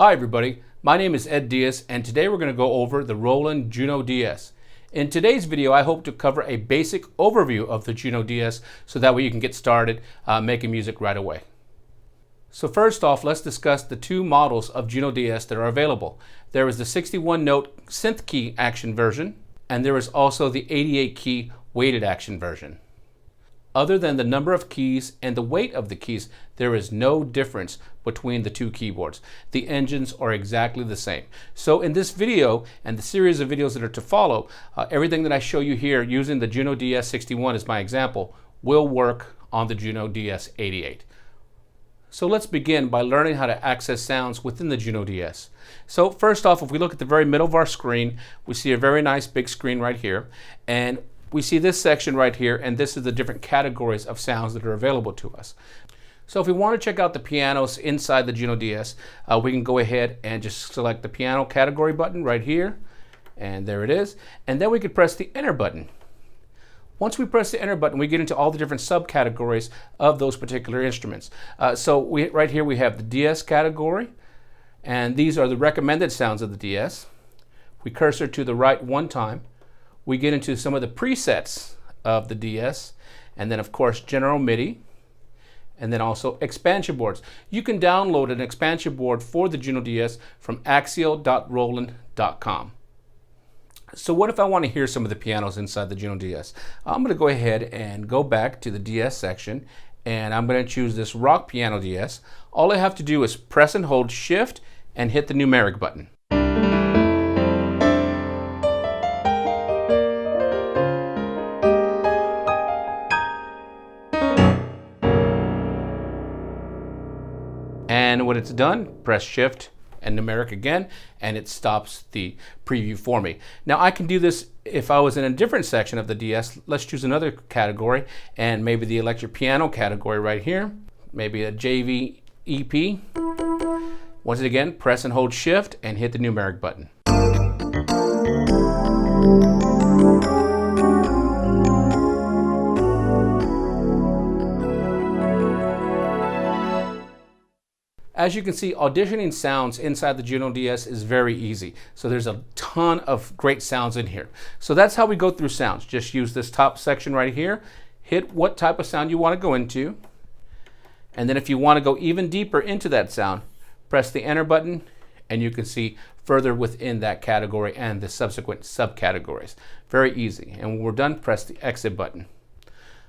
Hi everybody, my name is Ed Diaz and today we're going to go over the Roland JUNO-DS. In today's video I hope to cover a basic overview of the JUNO-DS so that way you can get started making music right away. So first off, let's discuss the two models of JUNO-DS that are available. There is the 61-note synth key action version and there is also the 88 key weighted action version. Other than the number of keys and the weight of the keys, there is no difference between the two keyboards. The engines are exactly the same. So in this video and the series of videos that are to follow, everything that I show you here using the JUNO-DS61 as my example will work on the JUNO-DS88. So let's begin by learning how to access sounds within the JUNO-DS. So first off, if we look at the very middle of our screen, we see a very nice big screen right here. And we see this section right here, and this is the different categories of sounds that are available to us. So if we want to check out the pianos inside the JUNO-DS, we can go ahead and just select the piano category button right here, and there it is. And then we could press the enter button. Once we press the enter button, we get into all the different subcategories of those particular instruments. Right here we have the DS category, and these are the recommended sounds of the DS. We cursor to the right one time. We get into some of the presets of the DS, and then of course general MIDI, and then also expansion boards. You can download an expansion board for the JUNO-DS from axial.roland.com. So what if I want to hear some of the pianos inside the JUNO-DS? I'm going to go ahead and go back to the DS section, and I'm going to choose this rock piano DS. All I have to do is press and hold Shift and hit the numeric button. And when it's done, press Shift and numeric again, and it stops the preview for me. Now I can do this if I was in a different section of the DS. Let's choose another category, and maybe the electric piano category right here, maybe a JV EP. Once again, press and hold Shift and hit the numeric button. As you can see, auditioning sounds inside the JUNO-DS is very easy. So there's a ton of great sounds in here. So that's how we go through sounds. Just use this top section right here, hit what type of sound you want to go into, and then if you want to go even deeper into that sound, press the enter button, and you can see further within that category and the subsequent subcategories. Very easy. And when we're done, press the exit button.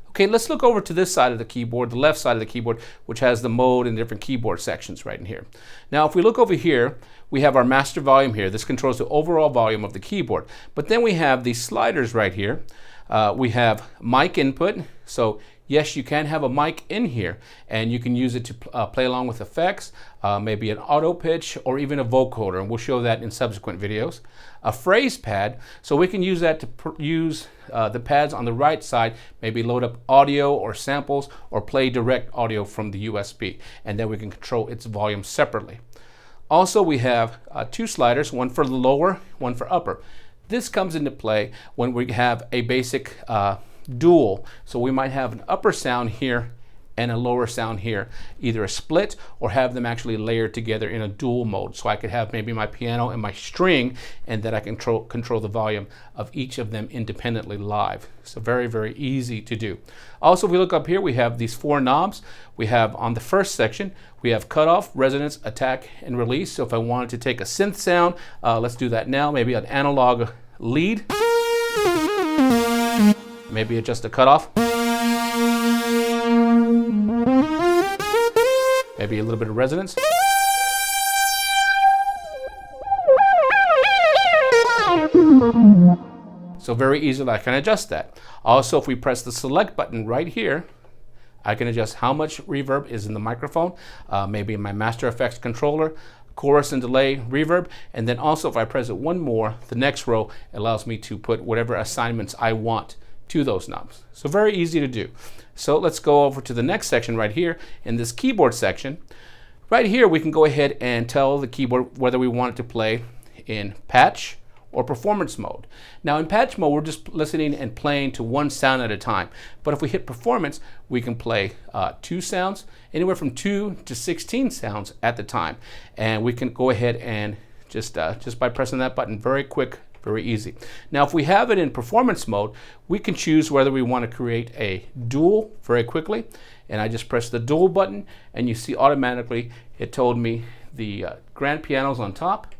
Okay, let's look over to this side of the keyboard, the left side of the keyboard, which has the mode and different keyboard sections right in here. Now, if we look over here, we have our master volume here. This controls the overall volume of the keyboard. But then we have these sliders right here. We have mic input. So yes, you can have a mic in here, and you can use it to play along with effects, maybe an auto pitch or even a vocoder, and we'll show that in subsequent videos. A phrase pad, so we can use that to use the pads on the right side, maybe load up audio or samples or play direct audio from the USB, and then we can control its volume separately. Also, we have two sliders, one for the lower, one for upper. This comes into play when we have a basic dual. So we might have an upper sound here and a lower sound here, either a split or have them actually layered together in a dual mode. So I could have maybe my piano and my string, and then I control the volume of each of them independently live. So very, very easy to do. Also, if we look up here, we have these four knobs. We have on the first section, we have cutoff, resonance, attack, and release. So if I wanted to take a synth sound, let's do that now. Maybe an analog lead. Maybe adjust the cutoff. Maybe a little bit of resonance. So very easily I can adjust that. Also, if we press the select button right here, I can adjust how much reverb is in the microphone, maybe in my master effects controller, chorus and delay, reverb, and then also if I press it one more, the next row allows me to put whatever assignments I want to those knobs. So very easy to do. So let's go over to the next section right here in this keyboard section. Right here we can go ahead and tell the keyboard whether we want it to play in patch or performance mode. Now in patch mode, we're just listening and playing to one sound at a time. But if we hit performance, we can play 2 sounds, anywhere from 2 to 16 sounds at the time. And we can go ahead and just by pressing that button, very quick, very easy. Now if we have it in performance mode, we can choose whether we want to create a dual very quickly. And I just press the dual button, and you see automatically it told me the grand piano's on top.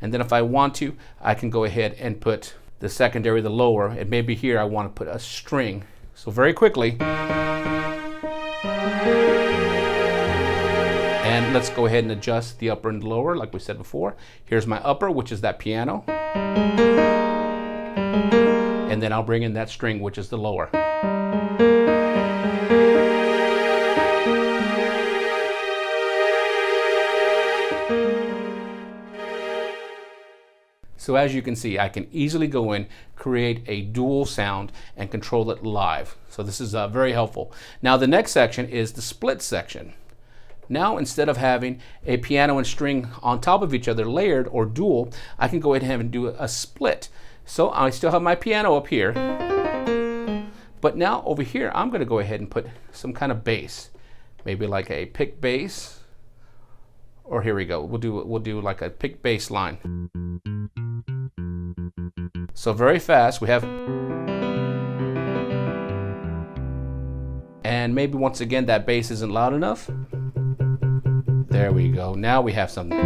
And then if I want to, I can go ahead and put the secondary, the lower, and maybe here I want to put a string. So very quickly. And let's go ahead and adjust the upper and the lower like we said before. Here's my upper, which is that piano. And then I'll bring in that string, which is the lower. So as you can see, I can easily go in, create a dual sound, and control it live. So this is very helpful. Now the next section is the split section. Now instead of having a piano and string on top of each other layered or dual, I can go ahead and do a split. So I still have my piano up here, but now over here I'm going to go ahead and put some kind of bass, maybe like a pick bass, or here we go, we'll do like a pick bass line. So very fast we have, and maybe once again that bass isn't loud enough. There we go. Now we have something.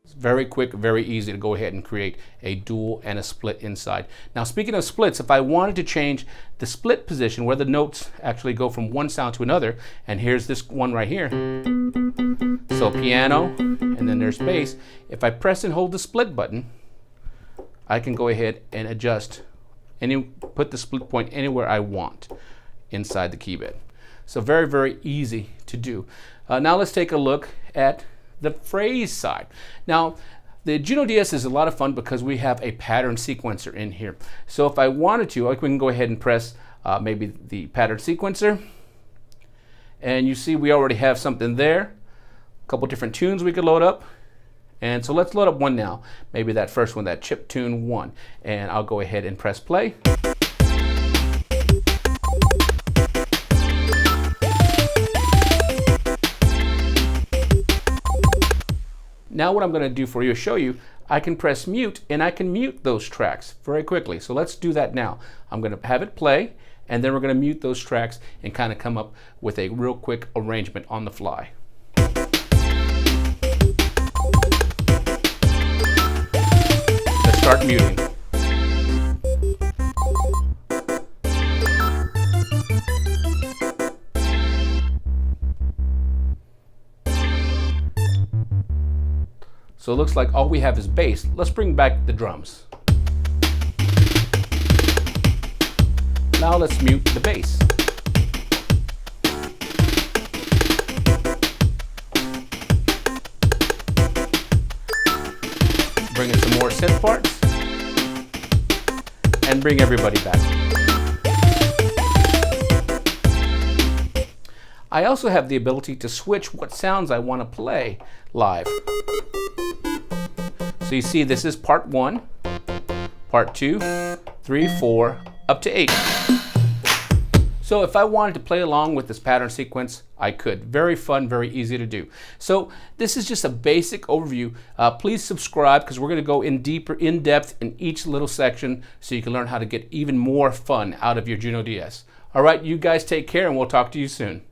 It's very quick, very easy to go ahead and create a dual and a split inside. Now speaking of splits, if I wanted to change the split position where the notes actually go from one sound to another, and here's this one right here. So piano, and then there's bass. If I press and hold the split button, I can go ahead and adjust put the split point anywhere I want inside the key bed. So very, very easy to do. Now let's take a look at the phrase side. Now the JUNO-DS is a lot of fun because we have a pattern sequencer in here. So if I wanted to, we can go ahead and press maybe the pattern sequencer. And you see we already have something there. A couple different tunes we could load up. And so let's load up one now, maybe that first one, that chip tune 1, and I'll go ahead and press play. Now what I'm going to do for you is show you, I can press mute, and I can mute those tracks very quickly. So let's do that now. I'm going to have it play, and then we're going to mute those tracks and kind of come up with a real quick arrangement on the fly. Start muting. So it looks like all we have is bass. Let's bring back the drums. Now let's mute the bass. Bring in some more synth parts. And bring everybody back. I also have the ability to switch what sounds I want to play live. So you see this is part 1, part 2, 3, 4, up to 8. So if I wanted to play along with this pattern sequence, I could. Very fun, very easy to do. So this is just a basic overview. Please subscribe because we're going to go in depth in each little section so you can learn how to get even more fun out of your JUNO-DS. All right, you guys take care and we'll talk to you soon.